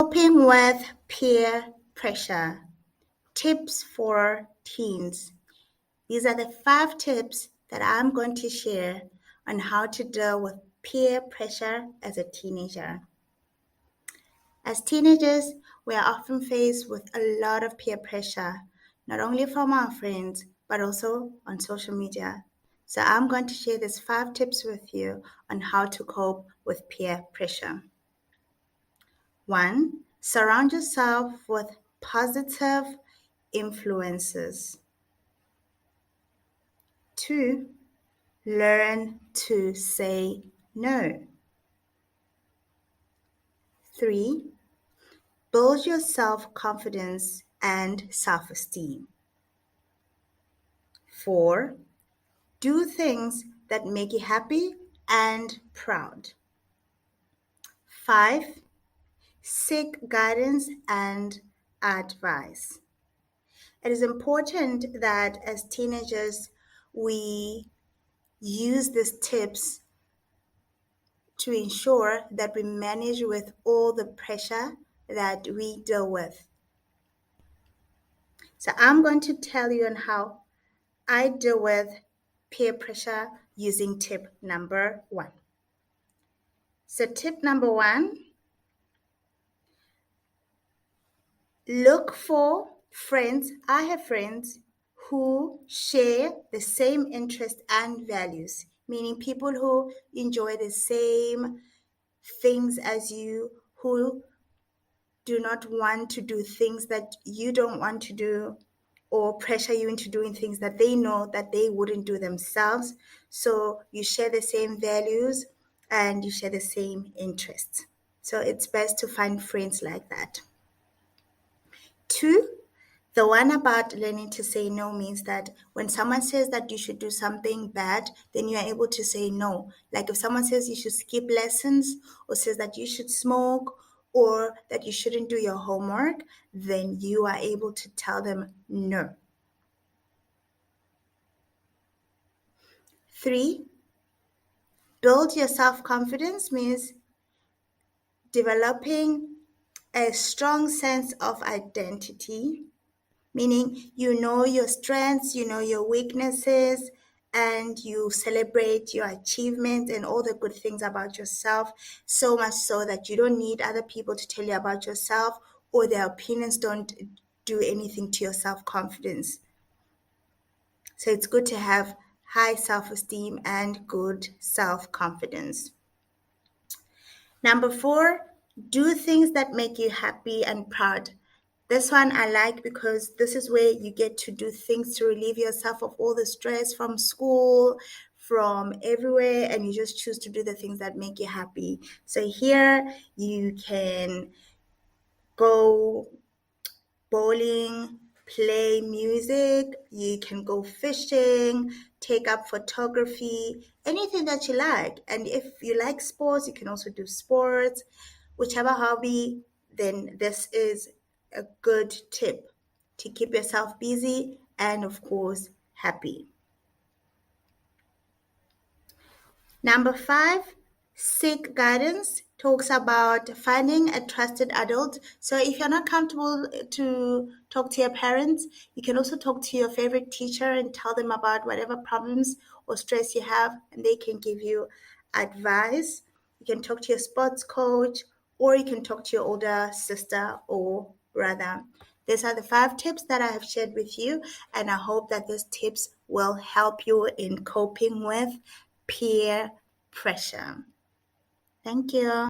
Coping with peer pressure. Tips for teens. These are the 5 tips that I'm going to share on how to deal with peer pressure as a teenager. As teenagers, we are often faced with a lot of peer pressure, not only from our friends, but also on social media. So I'm going to share these 5 tips with you on how to cope with peer pressure. 1. Surround yourself with positive influences. 2. Learn to say no. 3. Build your self-confidence and self-esteem. 4. Do things that make you happy and proud. 5. Seek guidance and advice. It is important that as teenagers we use these tips to ensure that we manage with all the pressure that we deal with. So I'm going to tell you on how I deal with peer pressure using tip number 1. So tip number 1, look for friends. I have friends who share the same interests and values, meaning people who enjoy the same things as you, who do not want to do things that you don't want to do, or pressure you into doing things that they know that they wouldn't do themselves. So you share the same values and you share the same interests. So it's best to find friends like that. 2, the one about learning to say no means that when someone says that you should do something bad, then you are able to say no. Like if someone says you should skip lessons, or says that you should smoke, or that you shouldn't do your homework, then you are able to tell them no. 3, build your self-confidence means developing a strong sense of identity, meaning you know your strengths, you know your weaknesses, and you celebrate your achievements and all the good things about yourself, so much so that you don't need other people to tell you about yourself, or their opinions don't do anything to your self-confidence. So it's good to have high self-esteem and good self-confidence. Number 4, do things that make you happy and proud. This one I like because this is where you get to do things to relieve yourself of all the stress from school, from everywhere, and you just choose to do the things that make you happy. So here you can go bowling, play music, you can go fishing, take up photography, anything that you like. And if you like sports, you can also do sports. Whichever hobby, then this is a good tip to keep yourself busy and, of course, happy. Number 5, seek guidance, talks about finding a trusted adult. So if you're not comfortable to talk to your parents, you can also talk to your favorite teacher and tell them about whatever problems or stress you have, and they can give you advice. You can talk to your sports coach, or you can talk to your older sister or brother. These are the 5 tips that I have shared with you, and I hope that these tips will help you in coping with peer pressure. Thank you.